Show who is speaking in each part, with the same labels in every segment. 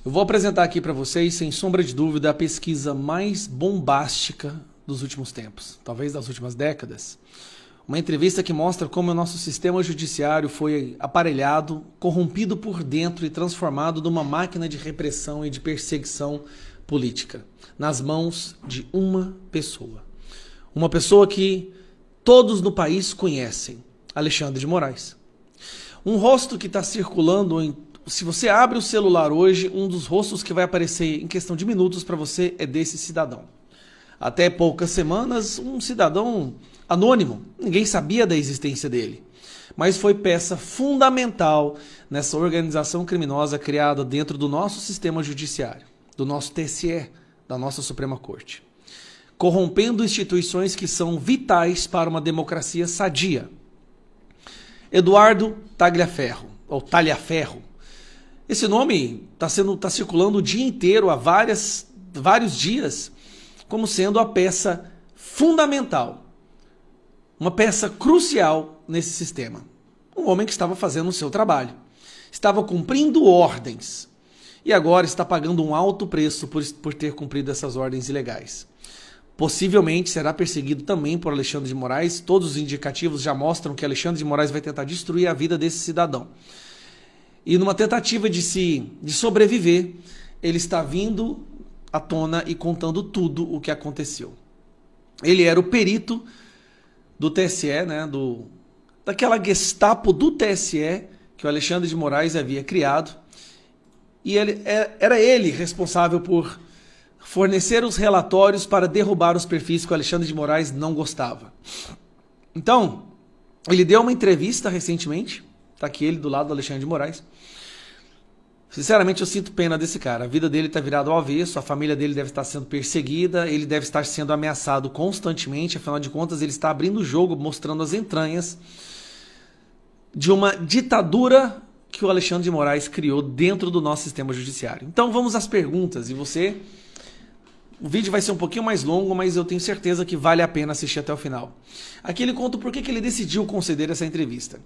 Speaker 1: Eu vou apresentar aqui para vocês, sem sombra de dúvida, a pesquisa mais bombástica dos últimos tempos, talvez das últimas décadas. Uma entrevista que mostra como o nosso sistema judiciário foi aparelhado, corrompido por dentro e transformado numa máquina de repressão e de perseguição política, nas mãos de uma pessoa. Uma pessoa que todos no país conhecem, Alexandre de Moraes. Um rosto que está circulando, se você abre o celular hoje, um dos rostos que vai aparecer em questão de minutos para você é desse cidadão. Até poucas semanas, um cidadão anônimo, ninguém sabia da existência dele, mas foi peça fundamental nessa organização criminosa criada dentro do nosso sistema judiciário, do nosso TSE, da nossa Suprema Corte, corrompendo instituições que são vitais para uma democracia sadia. Eduardo Tagliaferro, ou Talhaferro. Esse nome está circulando o dia inteiro, há vários dias, como sendo a peça fundamental, uma peça crucial nesse sistema. Um homem que estava fazendo o seu trabalho, estava cumprindo ordens e agora está pagando um alto preço por ter cumprido essas ordens ilegais. Possivelmente será perseguido também por Alexandre de Moraes. Todos os indicativos já mostram que Alexandre de Moraes vai tentar destruir a vida desse cidadão. E numa tentativa de sobreviver, ele está vindo à tona e contando tudo o que aconteceu. Ele era o perito do TSE, daquela Gestapo do TSE que o Alexandre de Moraes havia criado. E era ele responsável por fornecer os relatórios para derrubar os perfis que o Alexandre de Moraes não gostava. Então, ele deu uma entrevista recentemente, está aqui ele do lado do Alexandre de Moraes. Sinceramente, eu sinto pena desse cara. A vida dele está virada ao avesso, a família dele deve estar sendo perseguida, ele deve estar sendo ameaçado constantemente, afinal de contas ele está abrindo o jogo, mostrando as entranhas de uma ditadura que o Alexandre de Moraes criou dentro do nosso sistema judiciário. Então vamos às perguntas, e o vídeo vai ser um pouquinho mais longo, mas eu tenho certeza que vale a pena assistir até o final. Aqui ele conta por que ele decidiu conceder essa entrevista.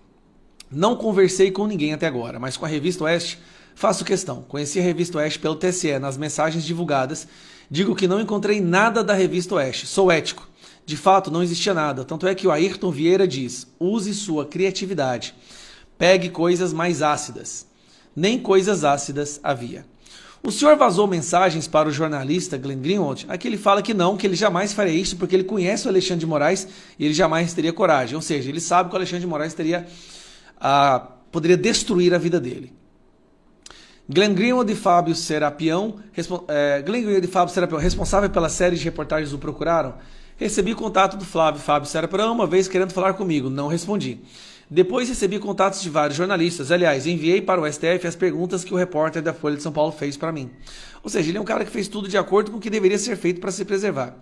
Speaker 1: Não conversei com ninguém até agora, mas com a Revista Oeste faço questão. Conheci a Revista Oeste pelo TSE, nas mensagens divulgadas. Digo que não encontrei nada da Revista Oeste. Sou ético. De fato, não existia nada. Tanto é que o Ayrton Vieira diz: use sua criatividade. Pegue coisas mais ácidas. Nem coisas ácidas havia. O senhor vazou mensagens para o jornalista Glenn Greenwald. Aqui ele fala que não, que ele jamais faria isso porque ele conhece o Alexandre de Moraes e ele jamais teria coragem. Ou seja, ele sabe que o Alexandre de Moraes poderia destruir a vida dele. Glenn Greenwald e Fábio Serapião, responsável pela série de reportagens o procuraram. Recebi contato do Fábio Serapião uma vez querendo falar comigo, não respondi. Depois recebi contatos de vários jornalistas. Aliás, enviei para o STF as perguntas que o repórter da Folha de São Paulo fez para mim. Ou seja, ele é um cara que fez tudo de acordo com o que deveria ser feito para se preservar.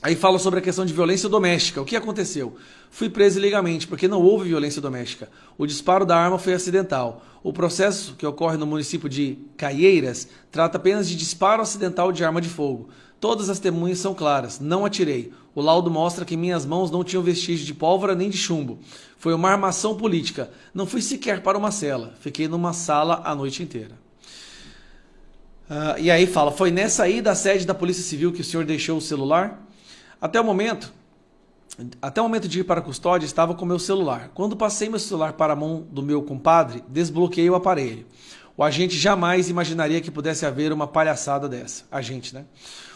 Speaker 1: Aí fala sobre a questão de violência doméstica. O que aconteceu? Fui preso ilegalmente porque não houve violência doméstica. O disparo da arma foi acidental. O processo que ocorre no município de Caieiras trata apenas de disparo acidental de arma de fogo. Todas as testemunhas são claras. Não atirei. O laudo mostra que minhas mãos não tinham vestígio de pólvora nem de chumbo. Foi uma armação política. Não fui sequer para uma cela. Fiquei numa sala a noite inteira. E aí fala, foi nessa ida à sede da Polícia Civil que o senhor deixou o celular? Até o momento de ir para a custódia, estava com meu celular. Quando passei meu celular para a mão do meu compadre, desbloqueei o aparelho. O agente jamais imaginaria que pudesse haver uma palhaçada dessa. Agente, né?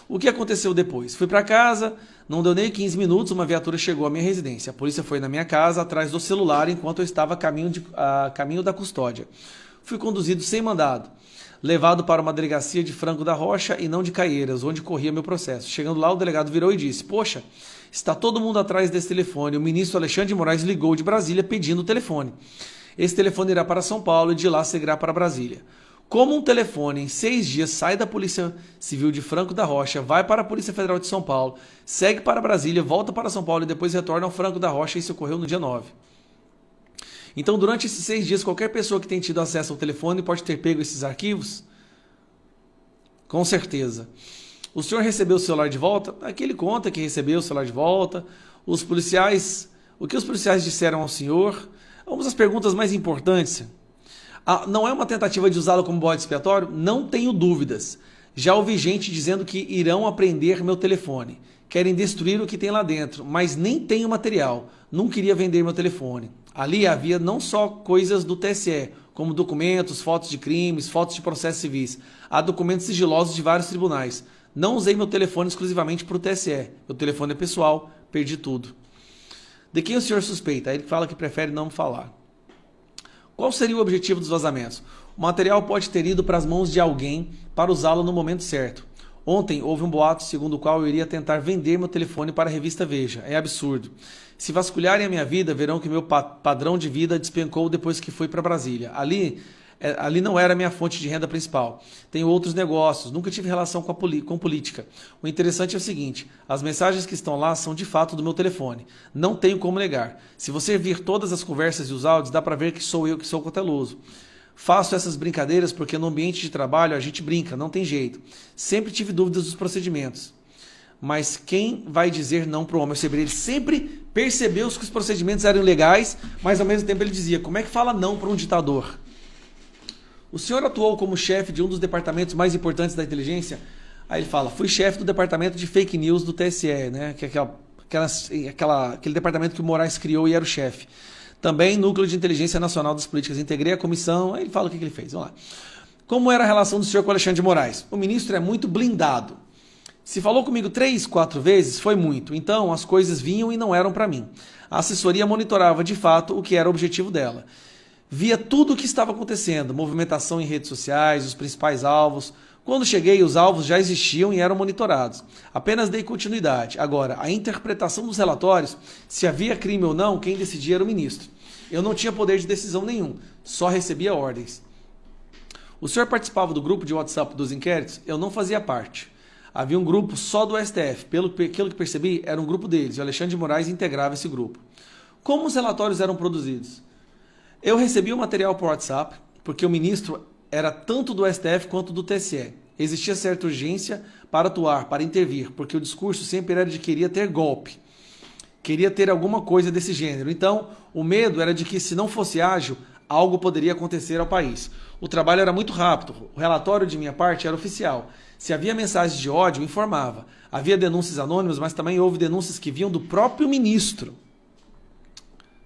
Speaker 1: O que aconteceu depois? Fui para casa, não deu nem 15 minutos, uma viatura chegou à minha residência. A polícia foi na minha casa, atrás do celular, enquanto eu estava a caminho da custódia. Fui conduzido sem mandado, levado para uma delegacia de Franco da Rocha e não de Caieiras, onde corria meu processo. Chegando lá, o delegado virou e disse: poxa, está todo mundo atrás desse telefone. O ministro Alexandre de Moraes ligou de Brasília pedindo o telefone. Esse telefone irá para São Paulo e de lá seguirá para Brasília. Como um telefone em 6 dias sai da Polícia Civil de Franco da Rocha, vai para a Polícia Federal de São Paulo, segue para Brasília, volta para São Paulo e depois retorna ao Franco da Rocha, e isso ocorreu no dia 9. Então, durante esses 6 dias, qualquer pessoa que tenha tido acesso ao telefone pode ter pego esses arquivos? Com certeza. O senhor recebeu o celular de volta? Aqui ele conta que recebeu o celular de volta. O que os policiais disseram ao senhor? Vamos às perguntas mais importantes. Não é uma tentativa de usá-lo como bode expiatório? Não tenho dúvidas. Já ouvi gente dizendo que irão apreender meu telefone. Querem destruir o que tem lá dentro, mas nem tenho material. Não queria vender meu telefone. Ali havia não só coisas do TSE, como documentos, fotos de crimes, fotos de processos civis. Há documentos sigilosos de vários tribunais. Não usei meu telefone exclusivamente para o TSE. Meu telefone é pessoal, perdi tudo. De quem o senhor suspeita? Ele fala que prefere não falar. Qual seria o objetivo dos vazamentos? O material pode ter ido para as mãos de alguém para usá-lo no momento certo. Ontem houve um boato segundo o qual eu iria tentar vender meu telefone para a revista Veja. É absurdo. Se vasculharem a minha vida, verão que meu padrão de vida despencou depois que fui para Brasília. Ali não era a minha fonte de renda principal. Tenho outros negócios, nunca tive relação com política. O interessante é o seguinte, as mensagens que estão lá são de fato do meu telefone. Não tenho como negar. Se você vir todas as conversas e os áudios, dá para ver que sou eu que sou cauteloso. Faço essas brincadeiras porque no ambiente de trabalho a gente brinca, não tem jeito. Sempre tive dúvidas dos procedimentos. Mas quem vai dizer não para o homem? Ele sempre percebeu que os procedimentos eram legais, mas ao mesmo tempo ele dizia, como é que fala não para um ditador? O senhor atuou como chefe de um dos departamentos mais importantes da inteligência? Aí ele fala, fui chefe do departamento de fake news do TSE, né? Que é aquele departamento que o Moraes criou e era o chefe. Também Núcleo de Inteligência Nacional das Políticas. Integrei a comissão. Aí ele fala o que ele fez. Vamos lá. Como era a relação do senhor com Alexandre de Moraes? O ministro é muito blindado. Se falou comigo 3, 4 vezes, foi muito. Então, as coisas vinham e não eram para mim. A assessoria monitorava, de fato, o que era o objetivo dela. Via tudo o que estava acontecendo, movimentação em redes sociais, os principais alvos. Quando cheguei, os alvos já existiam e eram monitorados. Apenas dei continuidade. Agora, a interpretação dos relatórios, se havia crime ou não, quem decidia era o ministro. Eu não tinha poder de decisão nenhum, só recebia ordens. O senhor participava do grupo de WhatsApp dos inquéritos? Eu não fazia parte. Havia um grupo só do STF. Pelo que percebi, era um grupo deles. E o Alexandre de Moraes integrava esse grupo. Como os relatórios eram produzidos? Eu recebi o material por WhatsApp, porque o ministro era tanto do STF quanto do TSE. Existia certa urgência para atuar, para intervir, porque o discurso sempre era de que queria ter golpe. Queria ter alguma coisa desse gênero. Então, o medo era de que, se não fosse ágil, algo poderia acontecer ao país. O trabalho era muito rápido. O relatório de minha parte era oficial. Se havia mensagens de ódio, informava. Havia denúncias anônimas, mas também houve denúncias que vinham do próprio ministro.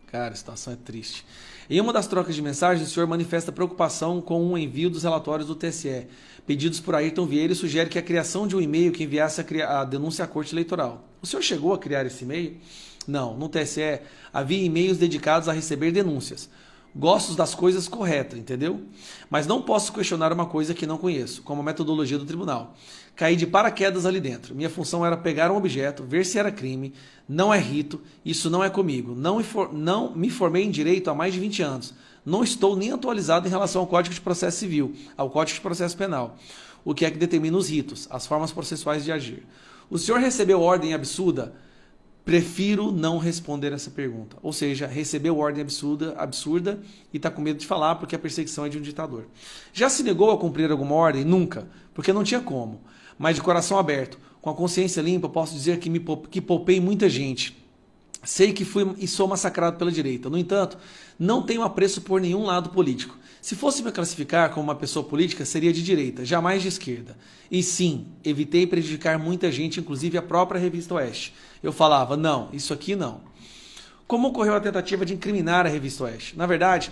Speaker 1: Cara, a situação é triste. Em uma das trocas de mensagens, o senhor manifesta preocupação com o envio dos relatórios do TSE, pedidos por Ayrton Vieira, e sugere que a criação de um e-mail que enviasse a denúncia à Corte Eleitoral. O senhor chegou a criar esse e-mail? Não, no TSE havia e-mails dedicados a receber denúncias. Gosto das coisas corretas, entendeu? Mas não posso questionar uma coisa que não conheço, como a metodologia do tribunal. Caí de paraquedas ali dentro. Minha função era pegar um objeto, ver se era crime. Não é rito, isso não é comigo. Não me formei em direito há mais de 20 anos. Não estou nem atualizado em relação ao Código de Processo Civil, ao Código de Processo Penal. O que é que determina os ritos, as formas processuais de agir. O senhor recebeu ordem absurda? Prefiro não responder essa pergunta. Ou seja, recebeu ordem absurda e está com medo de falar porque a perseguição é de um ditador. Já se negou a cumprir alguma ordem? Nunca, porque não tinha como. Mas de coração aberto, com a consciência limpa, posso dizer que poupei muita gente. Sei que fui e sou massacrado pela direita. No entanto, não tenho apreço por nenhum lado político. Se fosse me classificar como uma pessoa política, seria de direita, jamais de esquerda. E sim, evitei prejudicar muita gente, inclusive a própria Revista Oeste. Eu falava, não, isso aqui não. Como ocorreu a tentativa de incriminar a Revista Oeste? Na verdade,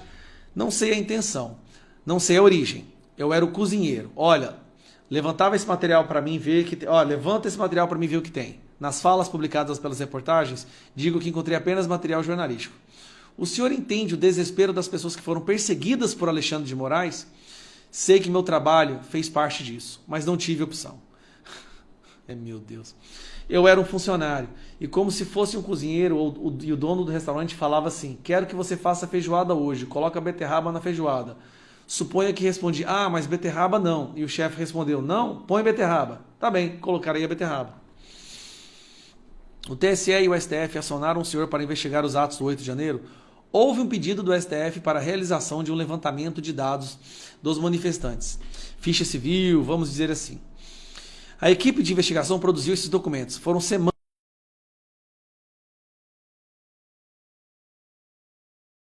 Speaker 1: não sei a intenção, não sei a origem. Eu era o cozinheiro. Olha, levantava esse material para mim ver que, levanta esse material para mim ver o que tem. Nas falas publicadas pelas reportagens, digo que encontrei apenas material jornalístico. O senhor entende o desespero das pessoas que foram perseguidas por Alexandre de Moraes? Sei que meu trabalho fez parte disso, mas não tive opção. Meu Deus. Eu era um funcionário e, como se fosse um cozinheiro, e o dono do restaurante falava assim, quero que você faça feijoada hoje, coloca beterraba na feijoada. Suponha que respondi, mas beterraba não. E o chefe respondeu, não, põe beterraba. Tá bem, colocarei a beterraba. O TSE e o STF acionaram o senhor para investigar os atos do 8 de janeiro. Houve um pedido do STF para a realização de um levantamento de dados dos manifestantes. Ficha civil, vamos dizer assim. A equipe de investigação produziu esses documentos. Foram semanas